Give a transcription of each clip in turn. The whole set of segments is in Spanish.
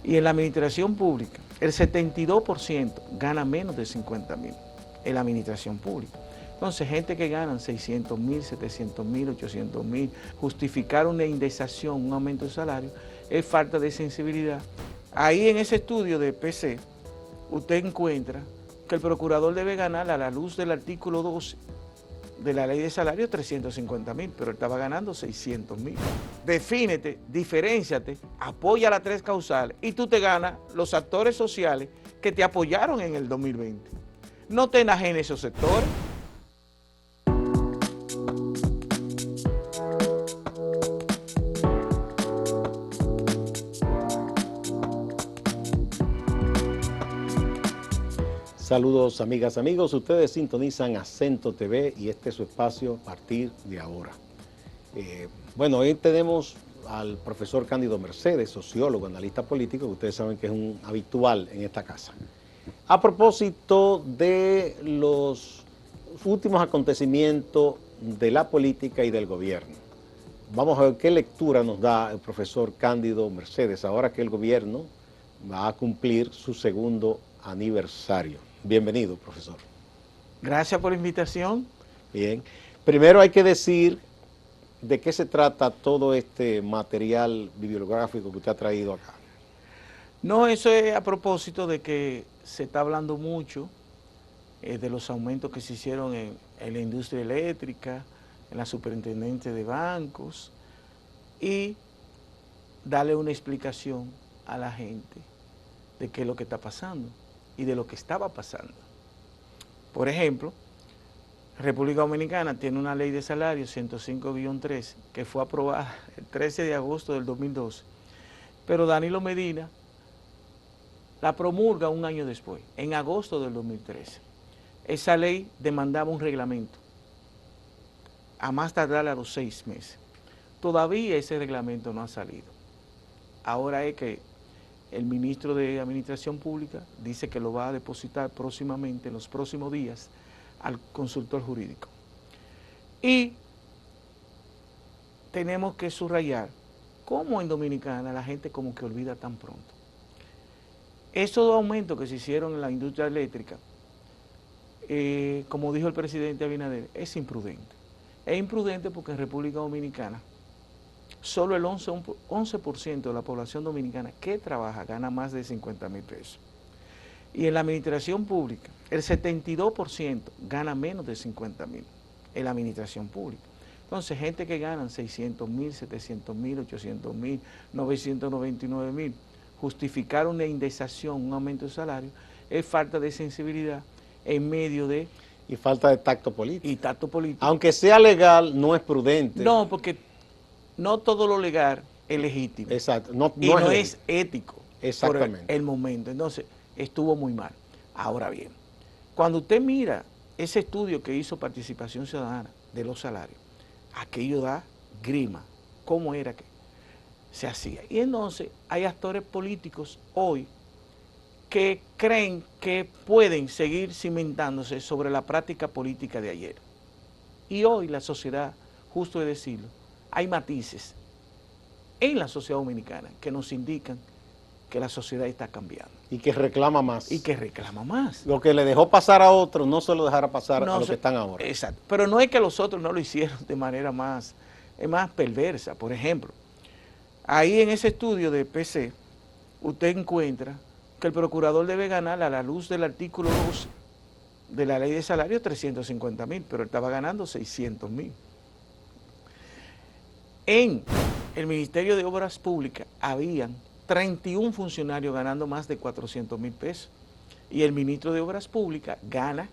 Y en la administración pública, el 72% gana menos de 50,000 en la administración pública. Entonces, gente que ganan 600,000, 700,000, 800,000, justificar una indexación, un aumento de salario, es falta de sensibilidad. Ahí en ese estudio de PC, usted encuentra que el procurador debe ganar a la luz del artículo 12 de la ley de salario 350,000, pero él estaba ganando 600,000. Defínete, diferénciate, apoya las tres causales y tú te ganas los actores sociales que te apoyaron en el 2020. No te enajenes esos sectores. Saludos amigas, amigos, ustedes sintonizan Acento TV y este es su espacio a partir de ahora. Bueno, hoy tenemos al profesor Cándido Mercedes, sociólogo, analista político, que ustedes saben que es un habitual en esta casa. A propósito de los últimos acontecimientos de la política y del gobierno, vamos a ver qué lectura nos da el profesor Cándido Mercedes ahora que el gobierno va a cumplir su segundo aniversario. Bienvenido, profesor. Gracias por la invitación. Bien. Primero hay que decir de qué se trata todo este material bibliográfico que usted ha traído acá. No, eso es a propósito de que se está hablando mucho de los aumentos que se hicieron en la industria eléctrica, en la superintendencia de bancos, y darle una explicación a la gente de qué es lo que está pasando y de lo que estaba pasando. Por ejemplo, República Dominicana tiene una ley de salario 105-3 que fue aprobada el 13 de agosto del 2012, pero Danilo Medina la promulga un año después, en agosto del 2013. Esa ley demandaba un reglamento, a más tardar a los 6 meses. Todavía ese reglamento no ha salido. Ahora es que el ministro de Administración Pública dice que lo va a depositar próximamente, en los próximos días, al consultor jurídico. Y tenemos que subrayar cómo en Dominicana la gente como que olvida tan pronto. Esos dos aumentos que se hicieron en la industria eléctrica, como dijo el presidente Abinader, es imprudente. Es imprudente porque en República Dominicana solo el 11% de la población dominicana que trabaja gana más de 50,000 pesos. Y en la administración pública, el 72% gana menos de 50,000 en la administración pública. Entonces, gente que ganan 600,000, 700,000, 800,000, 999,000, justificar una indexación, un aumento de salario, es falta de sensibilidad en medio de... Y falta de tacto político. Y tacto político. Aunque sea legal, no es prudente. No, porque no todo lo legal es legítimo. Exacto. No es ético. Exactamente. Por el momento. Entonces, estuvo muy mal. Ahora bien, cuando usted mira ese estudio que hizo Participación Ciudadana de los salarios, aquello da grima. ¿Cómo era que se hacía? Y entonces hay actores políticos hoy que creen que pueden seguir cimentándose sobre la práctica política de ayer. Y hoy la sociedad, justo de decirlo, hay matices en la sociedad dominicana que nos indican que la sociedad está cambiando. Y que reclama más. Y que reclama más. Lo que le dejó pasar a otros no se lo dejará pasar a los que están ahora. Exacto. Pero no es que los otros no lo hicieron de manera más perversa. Por ejemplo, ahí en ese estudio de PC, usted encuentra que el procurador debe ganar a la luz del artículo 12 de la ley de salario 350,000, pero él estaba ganando 600,000. En el Ministerio de Obras Públicas habían 31 funcionarios ganando más de 400,000 pesos y el ministro de Obras Públicas gana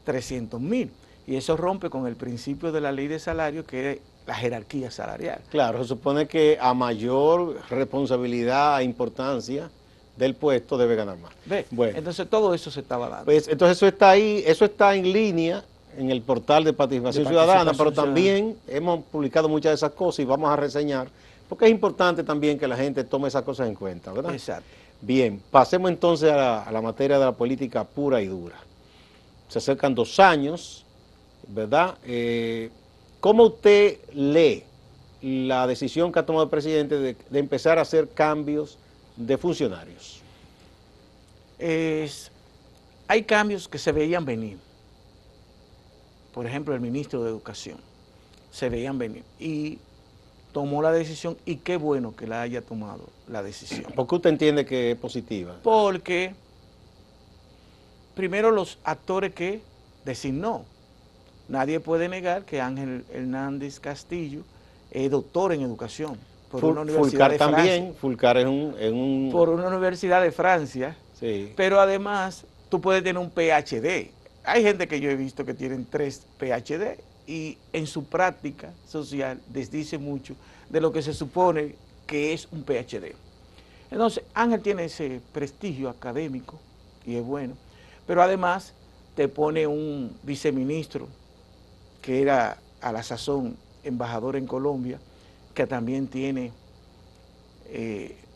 300,000 y eso rompe con el principio de la ley de salario que es la jerarquía salarial. Claro, se supone que a mayor responsabilidad e importancia del puesto debe ganar más. ¿Ve? Bueno, entonces todo eso se estaba dando. Pues entonces eso está ahí, eso está en línea en el portal de Participación Ciudadana, pero también hemos publicado muchas de esas cosas y vamos a reseñar, porque es importante también que la gente tome esas cosas en cuenta, ¿verdad? Exacto. Bien, pasemos entonces a la materia de la política pura y dura. Se acercan 2 años, ¿verdad? ¿Cómo usted lee la decisión que ha tomado el presidente de empezar a hacer cambios de funcionarios. Hay cambios que se veían venir. Por ejemplo, el ministro de Educación, se veían venir y tomó la decisión, y qué bueno que la haya tomado la decisión. ¿Por qué usted entiende que es positiva? Porque primero los actores que designó. Nadie puede negar que Ángel Hernández Castillo es doctor en educación por una universidad de Francia. También, Fulcar es un... Por una universidad de Francia, sí. Pero además tú puedes tener un PhD. Hay gente que yo he visto que tienen 3 PhD y en su práctica social desdice mucho de lo que se supone que es un PhD. Entonces, Ángel tiene ese prestigio académico y es bueno, pero además te pone un viceministro que era a la sazón embajador en Colombia, que también tiene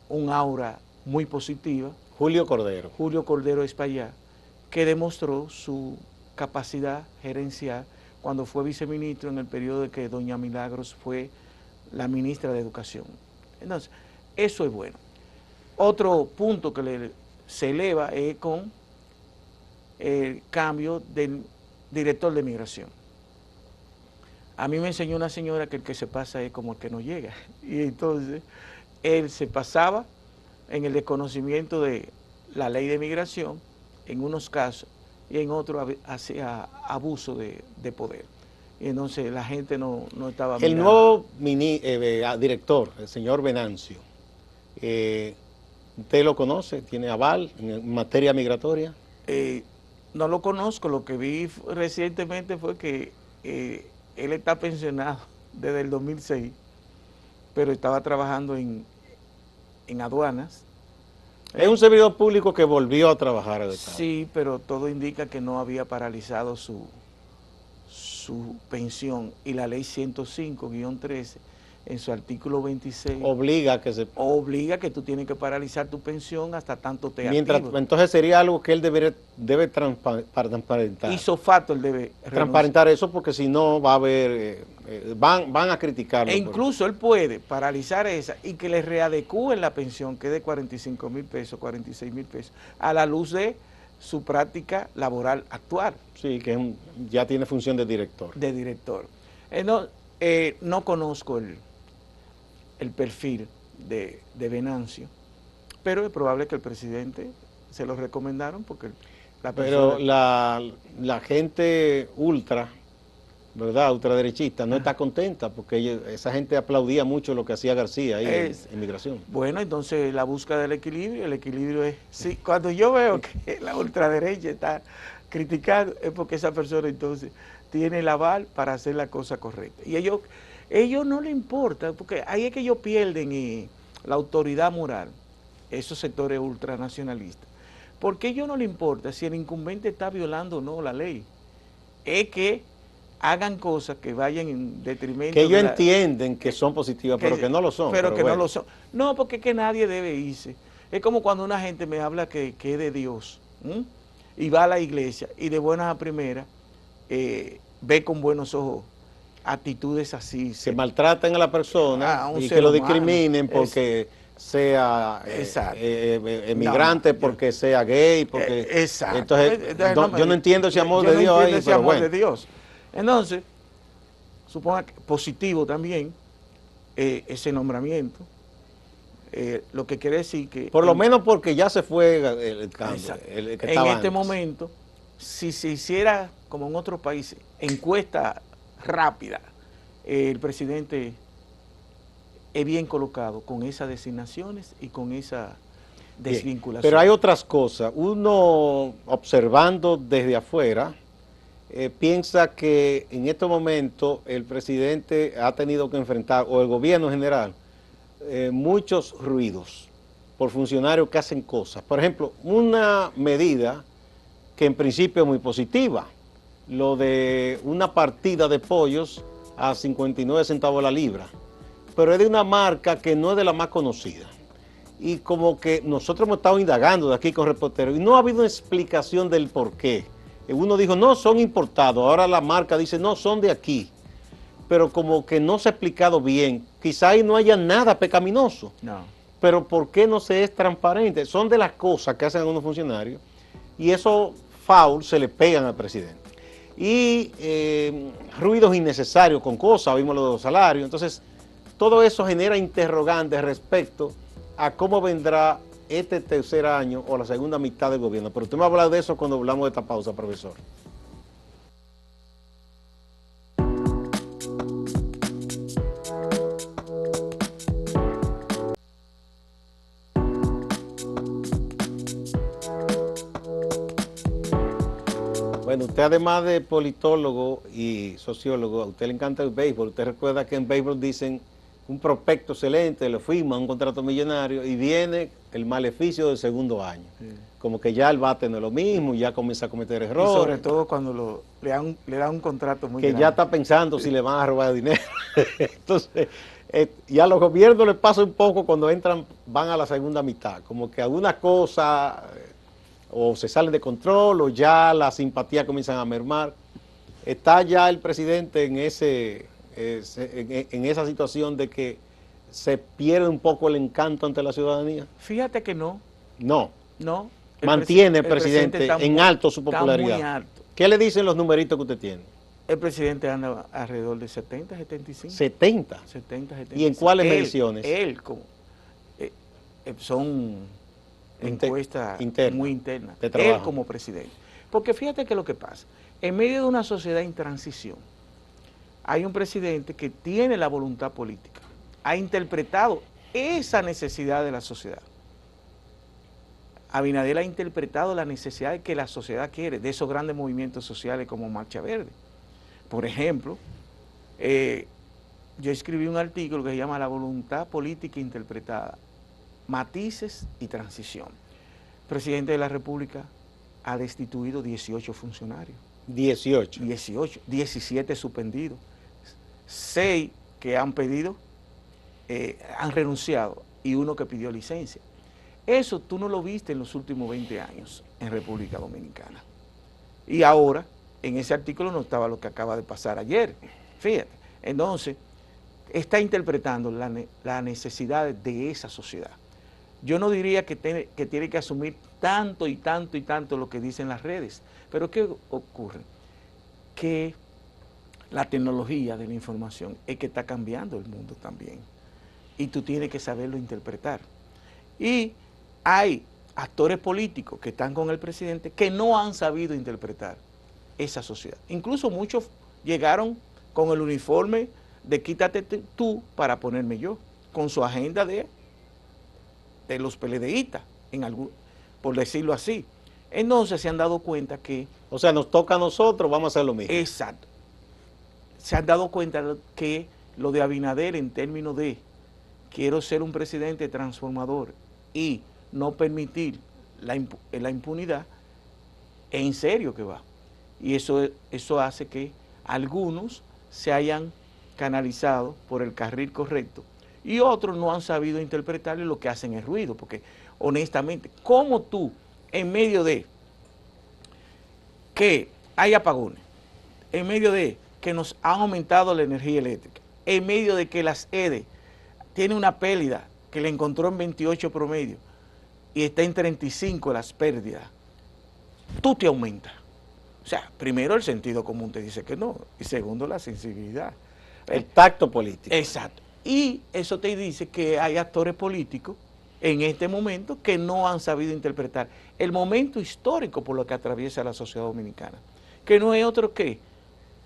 un aura muy positiva. Julio Cordero. Julio Cordero Espaillá, que demostró su capacidad gerencial cuando fue viceministro en el periodo de que doña Milagros fue la ministra de Educación. Entonces, eso es bueno. Otro punto que se eleva es con el cambio del director de migración. A mí me enseñó una señora que el que se pasa es como el que no llega. Y entonces, él se pasaba en el desconocimiento de la ley de migración, en unos casos, y en otros hacía abuso de poder. Y entonces la gente no estaba mirando. El nuevo director, el señor Venancio, ¿usted lo conoce? ¿Tiene aval en materia migratoria? No lo conozco, lo que vi recientemente fue que él está pensionado desde el 2006, pero estaba trabajando en aduanas. Es un servidor público que volvió a trabajar al Estado. Sí, pero todo indica que no había paralizado su pensión, y la ley 105-13 en su artículo 26 obliga que tú tienes que paralizar tu pensión hasta tanto te actives. Entonces sería algo que él debe transparentar. Hizo facto, él debe transparentar eso, porque si no va a haber, van a criticarlo. E incluso él puede paralizar esa y que le readecúen la pensión, que es de 45,000 pesos, 46,000 pesos, a la luz de su práctica laboral actual. Sí, que ya tiene función de director. De director. No conozco el perfil de Venancio, pero es probable que el presidente se lo recomendaron porque la persona... Pero la gente ultra, ¿verdad? Ultraderechista no está contenta porque esa gente aplaudía mucho lo que hacía García ahí en migración. Bueno, entonces la búsqueda del equilibrio, el equilibrio es... Sí, cuando yo veo que la ultraderecha está criticando, es porque esa persona entonces tiene el aval para hacer la cosa correcta. Y ellos no les importa, porque ahí es que ellos pierden la autoridad moral, esos sectores ultranacionalistas. Porque a ellos no les importa si el incumbente está violando o no la ley. Es que hagan cosas que vayan en detrimento. Que ellos entienden que son positivas, pero que no lo son. Pero que bueno. No lo son. No, porque es que nadie debe irse. Es como cuando una gente me habla que es de Dios, y va a la iglesia, y de buenas a primeras ve con buenos ojos actitudes así. Se maltratan a la persona y que lo discriminen porque sea emigrante, porque sea gay, porque... exacto. Entonces yo no entiendo ese amor de Dios ahí, pero bueno. Entonces, suponga que positivo también ese nombramiento, lo que quiere decir que... Por lo menos porque ya se fue el cambio, el que estaba en este momento, si se hiciera, como en otros países, encuesta rápida, el presidente es bien colocado con esas designaciones y con esa desvinculación. Pero hay otras cosas. Uno, observando desde afuera, piensa que en este momento el presidente ha tenido que enfrentar, o el gobierno en general, muchos ruidos por funcionarios que hacen cosas. Por ejemplo, una medida que en principio es muy positiva, lo de una partida de pollos a 59 centavos la libra, pero es de una marca que no es de la más conocida. Y como que nosotros hemos estado indagando de aquí con reporteros y no ha habido una explicación del por qué. Uno dijo, no, son importados, ahora la marca dice, no, son de aquí. Pero como que no se ha explicado bien, quizá ahí no haya nada pecaminoso. No. pero ¿por qué no se es transparente? Son de las cosas que hacen algunos funcionarios y esos fouls se le pegan al presidente. Y ruidos innecesarios con cosas, vimos lo de los salarios. Entonces, todo eso genera interrogantes respecto a cómo vendrá este tercer año o la segunda mitad del gobierno. Pero usted me va a hablar de eso cuando hablamos de esta pausa, profesor. Bueno, usted además de politólogo y sociólogo, a usted le encanta el béisbol. Usted recuerda que en béisbol dicen un prospecto excelente, le firma un contrato millonario y viene el maleficio del segundo año. Sí. Como que ya el bate no es lo mismo, ya comienza a cometer errores. Y sobre todo cuando le dan un contrato muy grande. Que ya está pensando si le van a robar dinero. Entonces, y a los gobiernos les pasa un poco cuando van a la segunda mitad. Como que algunas cosas o se salen de control o ya las simpatías comienzan a mermar. ¿Está ya el presidente en esa situación de que se pierde un poco el encanto ante la ciudadanía? Fíjate que no. No. No. Mantiene el presidente en alto su popularidad. Está muy alto. ¿Qué le dicen los numeritos que usted tiene? El presidente anda alrededor de 70, 75. 70. 70, 75. ¿Y en cuáles mediciones? Son encuestas muy internas. Él como presidente. Porque fíjate que lo que pasa, en medio de una sociedad en transición, hay un presidente que tiene la voluntad política, ha interpretado esa necesidad de la sociedad. Abinader ha interpretado la necesidad que la sociedad quiere, de esos grandes movimientos sociales como Marcha Verde. Por ejemplo, yo escribí un artículo que se llama La voluntad política interpretada, matices y transición. El presidente de la República ha destituido 18 funcionarios. 18. 17 suspendidos. 6 que han han renunciado y 1 que pidió licencia. Eso tú no lo viste en los últimos 20 años en República Dominicana. Y ahora, en ese artículo no estaba lo que acaba de pasar ayer. Fíjate. Entonces, está interpretando las necesidades de esa sociedad. Yo no diría que tiene que asumir tanto y tanto y tanto lo que dicen las redes. Pero ¿qué ocurre? Que la tecnología de la información es que está cambiando el mundo también. Y tú tienes que saberlo interpretar. Y hay actores políticos que están con el presidente que no han sabido interpretar esa sociedad. Incluso muchos llegaron con el uniforme de quítate tú para ponerme yo, con su agenda de los PLDistas, por decirlo así. Entonces se han dado cuenta que... O sea, nos toca a nosotros, vamos a hacer lo mismo. Exacto. Se han dado cuenta que lo de Abinader en términos de quiero ser un presidente transformador y no permitir la impunidad, es en serio que va. Y eso hace que algunos se hayan canalizado por el carril correcto y otros no han sabido interpretarle, lo que hacen es ruido, porque honestamente, ¿cómo tú, en medio de que hay apagones, en medio de que nos han aumentado la energía eléctrica, en medio de que las EDE tiene una pérdida que le encontró en 28 promedio y está en 35 las pérdidas, tú te aumentas? O sea, primero el sentido común te dice que no, y segundo la sensibilidad. El tacto político. Exacto. Y eso te dice que hay actores políticos en este momento que no han sabido interpretar el momento histórico por lo que atraviesa la sociedad dominicana, que no es otro que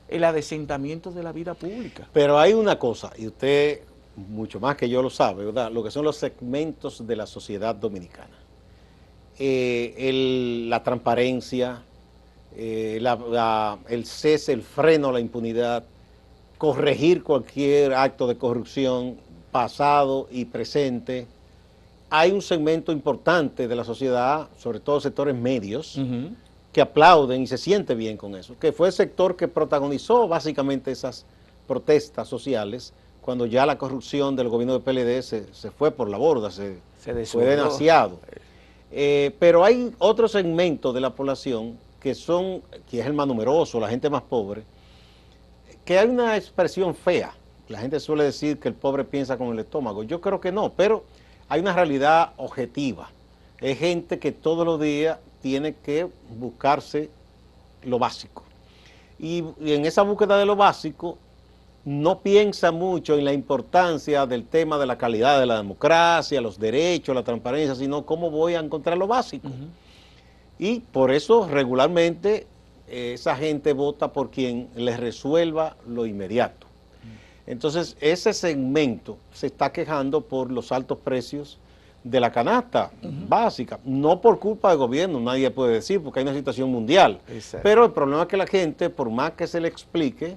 el adesentamiento de la vida pública. Pero hay una cosa, y usted mucho más que yo lo sabe, ¿verdad? Lo que son los segmentos de la sociedad dominicana. La transparencia, el cese, el freno a la impunidad, corregir cualquier acto de corrupción pasado y presente. Hay un segmento importante de la sociedad, sobre todo sectores medios, que aplauden y se siente bien con eso, que fue el sector que protagonizó básicamente esas protestas sociales cuando ya la corrupción del gobierno de PLD se fue por la borda, se fue demasiado. Pero hay otro segmento de la población que es el más numeroso, la gente más pobre, que hay una expresión fea. La gente suele decir que el pobre piensa con el estómago. Yo creo que no, pero hay una realidad objetiva. Es gente que todos los días tiene que buscarse lo básico. Y en esa búsqueda de lo básico no piensa mucho en la importancia del tema de la calidad de la democracia, los derechos, la transparencia, sino cómo voy a encontrar lo básico. Y por eso regularmente esa gente vota por quien les resuelva lo inmediato. Entonces ese segmento se está quejando por los altos precios de la canasta básica, no por culpa del gobierno, nadie puede decir, porque hay una situación mundial. Exacto. Pero el problema es que la gente, por más que se le explique,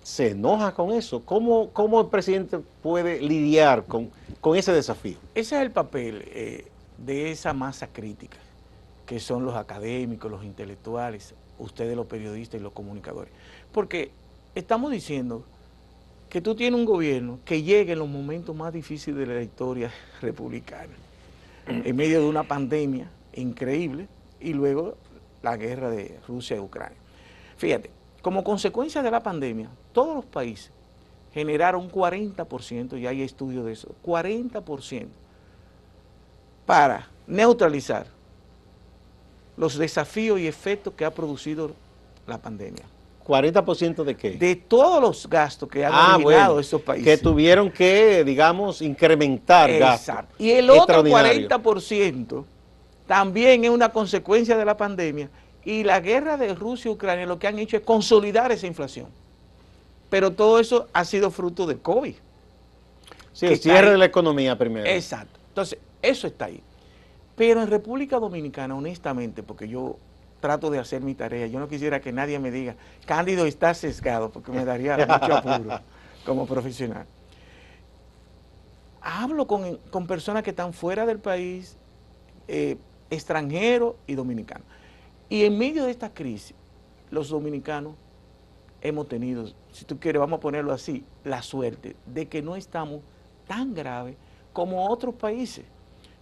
se enoja con eso. ¿Cómo el presidente puede lidiar con ese desafío? Ese es el papel de esa masa crítica, que son los académicos, los intelectuales, ustedes los periodistas y los comunicadores. Porque estamos diciendo que tú tienes un gobierno que llega en los momentos más difíciles de la historia republicana, en medio de una pandemia increíble y luego la guerra de Rusia y Ucrania. Fíjate, como consecuencia de la pandemia, todos los países generaron un 40%, y hay estudios de eso, 40% para neutralizar los desafíos y efectos que ha producido la pandemia. ¿40% de qué? De todos los gastos que han originado esos países. Que tuvieron que, digamos, incrementar gastos. Exacto. Y el otro 40% también es una consecuencia de la pandemia, y la guerra de Rusia y Ucrania lo que han hecho es consolidar esa inflación. Pero todo eso ha sido fruto del COVID. Sí, el cierre de la economía primero. Exacto. Entonces, eso está ahí. Pero en República Dominicana, honestamente, porque yo trato de hacer mi tarea, yo no quisiera que nadie me diga, Cándido está sesgado, porque me daría mucho apuro como profesional. Hablo con personas que están fuera del país, extranjeros y dominicanos. Y en medio de esta crisis, los dominicanos hemos tenido, si tú quieres, vamos a ponerlo así, la suerte de que no estamos tan graves como otros países.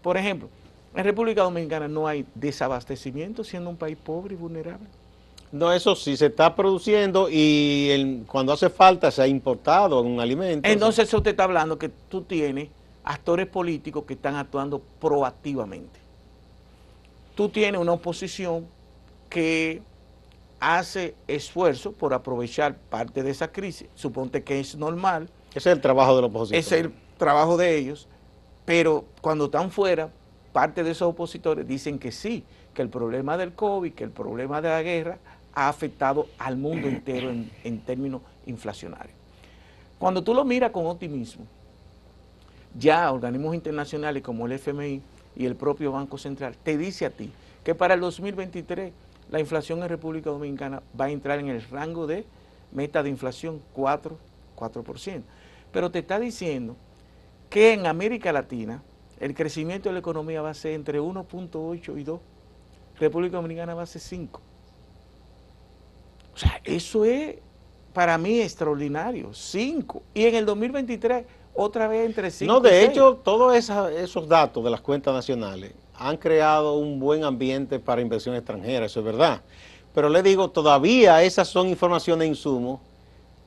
Por ejemplo, en República Dominicana no hay desabastecimiento, siendo un país pobre y vulnerable. No, eso sí se está produciendo, y cuando hace falta se ha importado un alimento. Entonces eso te está hablando que tú tienes actores políticos que están actuando proactivamente. Tú tienes una oposición que hace esfuerzo por aprovechar parte de esa crisis. Suponte que es normal. Ese es el trabajo de la oposición. Ese es el trabajo de ellos, pero cuando están fuera, parte de esos opositores dicen que sí, que el problema del COVID, que el problema de la guerra ha afectado al mundo entero en términos inflacionarios. Cuando tú lo miras con optimismo, ya organismos internacionales como el FMI y el propio Banco Central te dice a ti que para el 2023 la inflación en República Dominicana va a entrar en el rango de meta de inflación 4%. Pero te está diciendo que en América Latina el crecimiento de la economía va a ser entre 1.8 y 2. República Dominicana va a ser 5. O sea, eso es para mí extraordinario, 5. Y en el 2023 otra vez entre 5 No, de y 6. hecho, todos esos datos de las cuentas nacionales han creado un buen ambiente para inversión extranjera, eso es verdad. Pero le digo, todavía esas son informaciones e insumos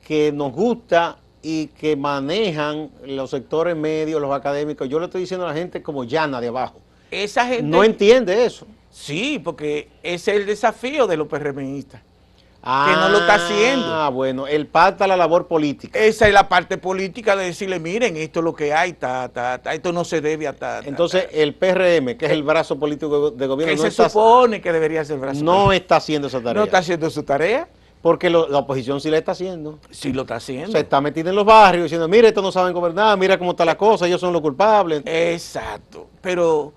que nos gusta y que manejan los sectores medios, los académicos. Yo le estoy diciendo a la gente como llana de abajo. Esa gente no entiende eso. Sí, porque ese es el desafío de los PRMistas, que no lo está haciendo. Ah, bueno, el pacta a la labor política. Esa es la parte política de decirle, miren, esto es lo que hay, esto no se debe a Entonces, el PRM, que es el brazo político de gobierno, que se supone que debería ser el brazo político, no está haciendo esa tarea. No está haciendo su tarea. Porque la oposición sí la está haciendo. Sí lo está haciendo. Se está metiendo en los barrios diciendo, mire, estos no saben gobernar, mira cómo está la cosa, ellos son los culpables. Exacto. Pero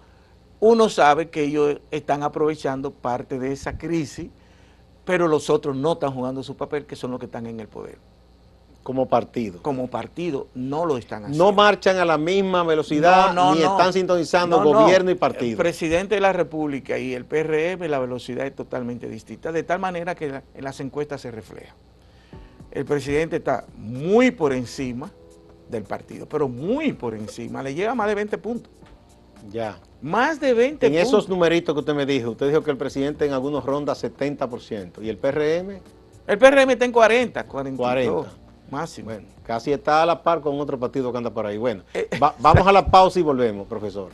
uno sabe que ellos están aprovechando parte de esa crisis, pero los otros no están jugando su papel, que son los que están en el poder. Como partido. Como partido no lo están haciendo. No marchan a la misma velocidad, ni están sintonizando gobierno y partido. El presidente de la República y el PRM, la velocidad es totalmente distinta, de tal manera que en las encuestas se refleja. El presidente está muy por encima del partido, pero muy por encima, le lleva más de 20 puntos. Ya. Más de 20 en puntos. Esos numeritos que usted dijo que el presidente en algunos ronda 70%, y el PRM... El PRM está en 40, 42. 40. máximo. Bueno, casi está a la par con otro partido que anda por ahí. Bueno, vamos a la pausa y volvemos, profesor.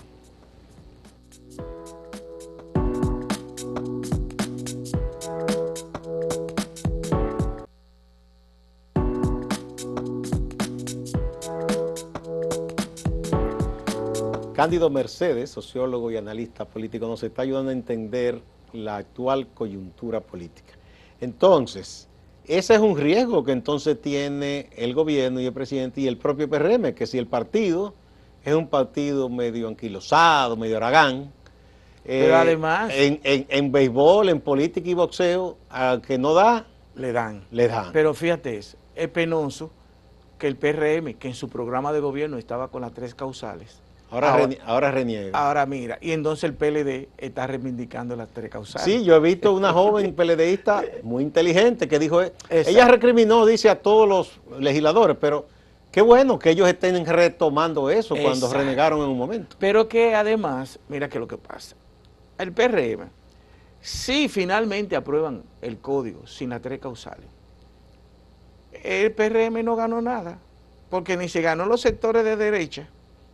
Cándido Mercedes, sociólogo y analista político, nos está ayudando a entender la actual coyuntura política. Entonces, ese es un riesgo que entonces tiene el gobierno y el presidente y el propio PRM, que si el partido es un partido medio anquilosado, medio aragán, pero además en béisbol, en política y boxeo, al que no da, le dan. le dan. Pero fíjate eso, es penoso que el PRM, que en su programa de gobierno estaba con las 3 causales, ahora reniega. Ahora mira, y entonces el PLD está reivindicando las 3 causales. Sí, yo he visto una joven PLDista muy inteligente que dijo, ella recriminó, dice, a todos los legisladores, pero qué bueno que ellos estén retomando eso cuando renegaron en un momento. Pero que además, mira que lo que pasa, el PRM, si finalmente aprueban el código sin las 3 causales, el PRM no ganó nada, porque ni se ganó los sectores de derecha,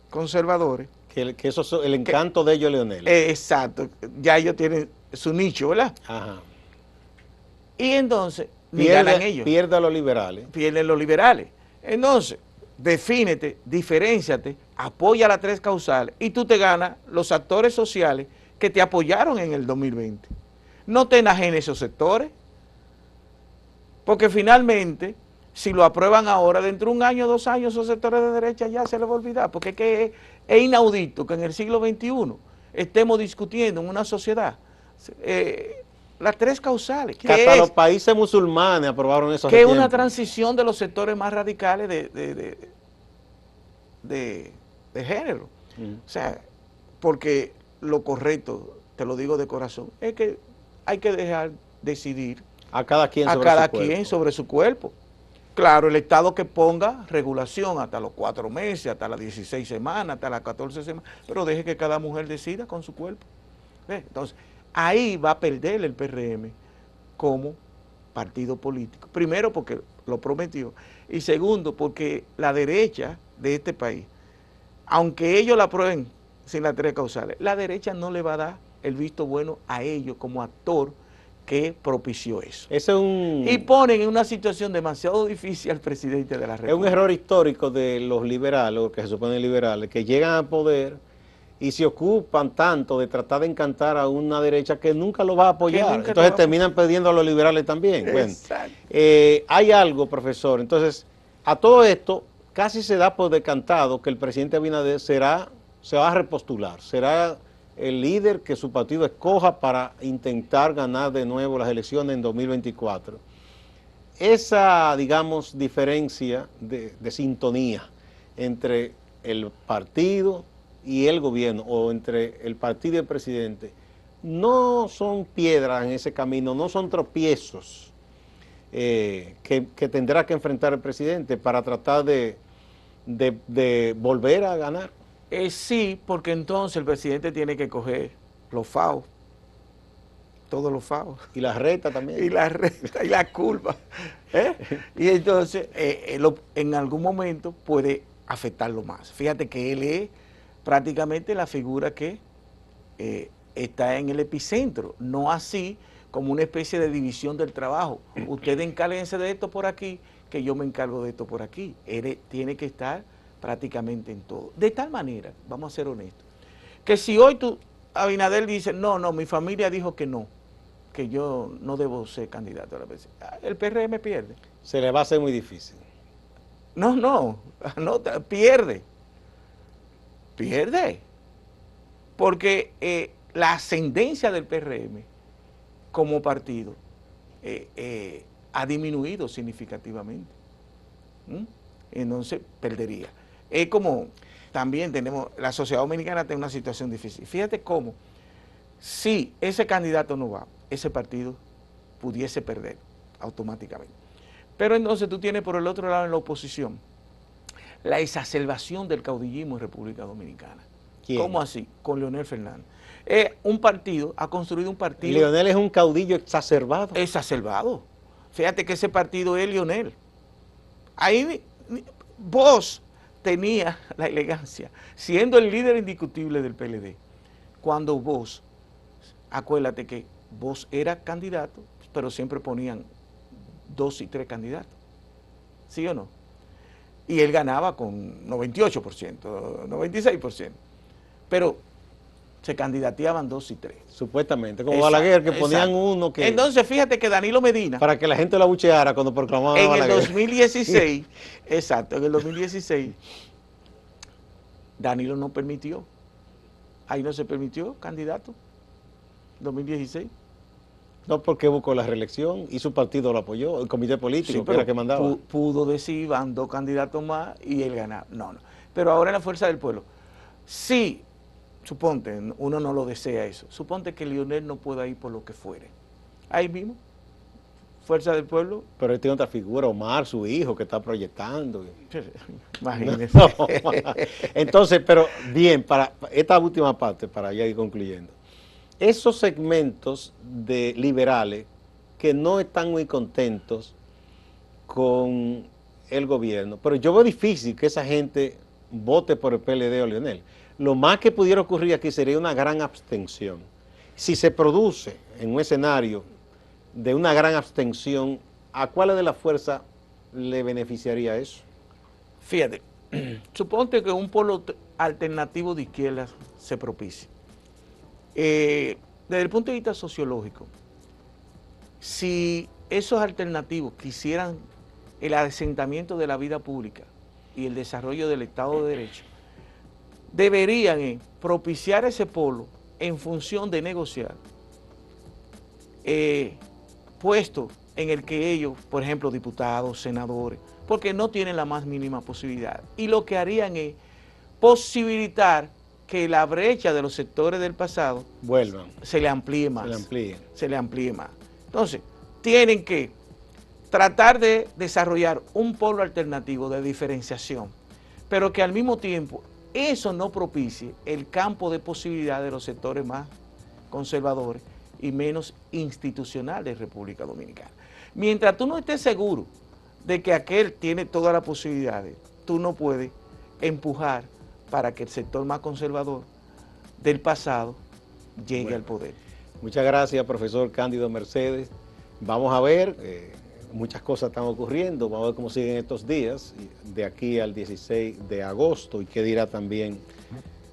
conservadores. Que eso es el encanto de ellos, Leonel. Exacto, ya ellos tienen su nicho, ¿verdad? Ajá. Y entonces, ni ganan ellos. Pierde a los liberales. Pierden los liberales. Entonces, defínete, diferénciate, apoya las 3 causales y tú te ganas los actores sociales que te apoyaron en el 2020. No te enajenes esos sectores, porque finalmente, si lo aprueban ahora, dentro de 1 año, 2 años, esos sectores de derecha ya se les va a olvidar, porque es que es inaudito que en el siglo XXI estemos discutiendo en una sociedad las 3 causales. Que hasta los países musulmanes aprobaron eso. Que es una transición de los sectores más radicales de género. O sea, porque lo correcto, te lo digo de corazón, es que hay que dejar decidir a cada quien sobre su cuerpo. Claro, el Estado que ponga regulación hasta los 4 meses, hasta las 16 semanas, hasta las 14 semanas, pero deje que cada mujer decida con su cuerpo. Entonces, ahí va a perder el PRM como partido político. Primero, porque lo prometió, y segundo, porque la derecha de este país, aunque ellos la aprueben sin las 3 causales, la derecha no le va a dar el visto bueno a ellos como actor que propició eso. Y ponen en una situación demasiado difícil al presidente de la República. Es un error histórico de los liberales, o que se suponen liberales, que llegan al poder y se ocupan tanto de tratar de encantar a una derecha que nunca lo va a apoyar. Entonces terminan perdiendo a los liberales también. Bueno, hay algo, profesor. Entonces, a todo esto, casi se da por decantado que el presidente Abinader se va a repostular, será el líder que su partido escoja para intentar ganar de nuevo las elecciones en 2024. Esa, digamos, diferencia de sintonía entre el partido y el gobierno, o entre el partido y el presidente, no son piedras en ese camino, no son tropiezos que tendrá que enfrentar el presidente para tratar de volver a ganar. Sí, porque entonces el presidente tiene que coger los FAO, todos los FAO. Y la recta también. Y la recta y la curva. Y entonces en algún momento puede afectarlo más. Fíjate que él es prácticamente la figura que está en el epicentro, no así como una especie de división del trabajo. Ustedes encárguense de esto por aquí, que yo me encargo de esto por aquí. Él tiene que estar prácticamente en todo. De tal manera, vamos a ser honestos, que si hoy Abinader dice, no, mi familia dijo que no, que yo no debo ser candidato a la presidencia, el PRM pierde. Se le va a hacer muy difícil. No, pierde. Porque la ascendencia del PRM como partido ha disminuido significativamente. Entonces perdería. Es como también la sociedad dominicana tiene una situación difícil. Fíjate cómo, si ese candidato no va, ese partido pudiese perder automáticamente. Pero entonces tú tienes por el otro lado en la oposición la exacerbación del caudillismo en República Dominicana. ¿Quién? ¿Cómo así? Con Leonel Fernández. Ha construido un partido... Leonel es un caudillo exacerbado. Exacerbado. Fíjate que ese partido es Leonel. Ahí vos tenía la elegancia, siendo el líder indiscutible del PLD, cuando vos, acuérdate que vos eras candidato, pero siempre ponían 2 y 3 candidatos, ¿sí o no? Y él ganaba con 98%, 96%, pero se candidateaban 2 y 3. Supuestamente, como Balaguer, que ponían Exacto. uno que... Entonces, fíjate que Danilo Medina, para que la gente lo abucheara cuando proclamaban a en el Balaguer. 2016, exacto, en el 2016, Danilo no permitió, ahí no se permitió candidato, 2016. No, porque buscó la reelección y su partido lo apoyó, el comité político, Sí, que era que mandaba. pudo decir, van 2 candidatos más y él gana. No, no. Pero ahora en la fuerza del pueblo. Sí, suponte, uno no lo desea eso. Suponte que Leonel no pueda ir por lo que fuere. Ahí mismo, fuerza del pueblo. Pero él tiene otra figura, Omar, su hijo, que está proyectando. Imagínese. No. Entonces, pero bien, para esta última parte, para ya ir concluyendo. Esos segmentos de liberales que no están muy contentos con el gobierno, pero yo veo difícil que esa gente vote por el PLD o Leonel. Lo más que pudiera ocurrir aquí sería una gran abstención. Si se produce en un escenario de una gran abstención, ¿a cuál de las fuerzas le beneficiaría eso? Fíjate, suponte que un polo alternativo de izquierda se propicie. Desde el punto de vista sociológico, si esos alternativos quisieran el asentamiento de la vida pública y el desarrollo del Estado de Derecho, deberían propiciar ese polo en función de negociar puestos en el que ellos, por ejemplo, diputados, senadores, porque no tienen la más mínima posibilidad, y lo que harían es posibilitar que la brecha de los sectores del pasado vuelvan, se le amplíe más. Se le amplíe más. Entonces, tienen que tratar de desarrollar un polo alternativo de diferenciación, pero que al mismo tiempo eso no propicie el campo de posibilidad de los sectores más conservadores y menos institucionales de República Dominicana. Mientras tú no estés seguro de que aquel tiene todas las posibilidades, tú no puedes empujar para que el sector más conservador del pasado llegue al poder. Muchas gracias, profesor Cándido Mercedes. Vamos a ver, muchas cosas están ocurriendo, vamos a ver cómo siguen estos días, de aquí al 16 de agosto, y qué dirá también,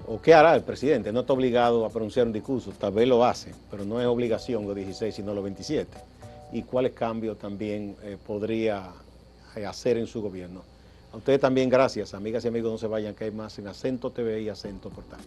o qué hará el presidente. No está obligado a pronunciar un discurso, tal vez lo hace, pero no es obligación los 16, sino los 27. Y cuáles cambios también podría hacer en su gobierno. A ustedes también gracias, amigas y amigos, no se vayan, que hay más en Acento TV y Acento Portal.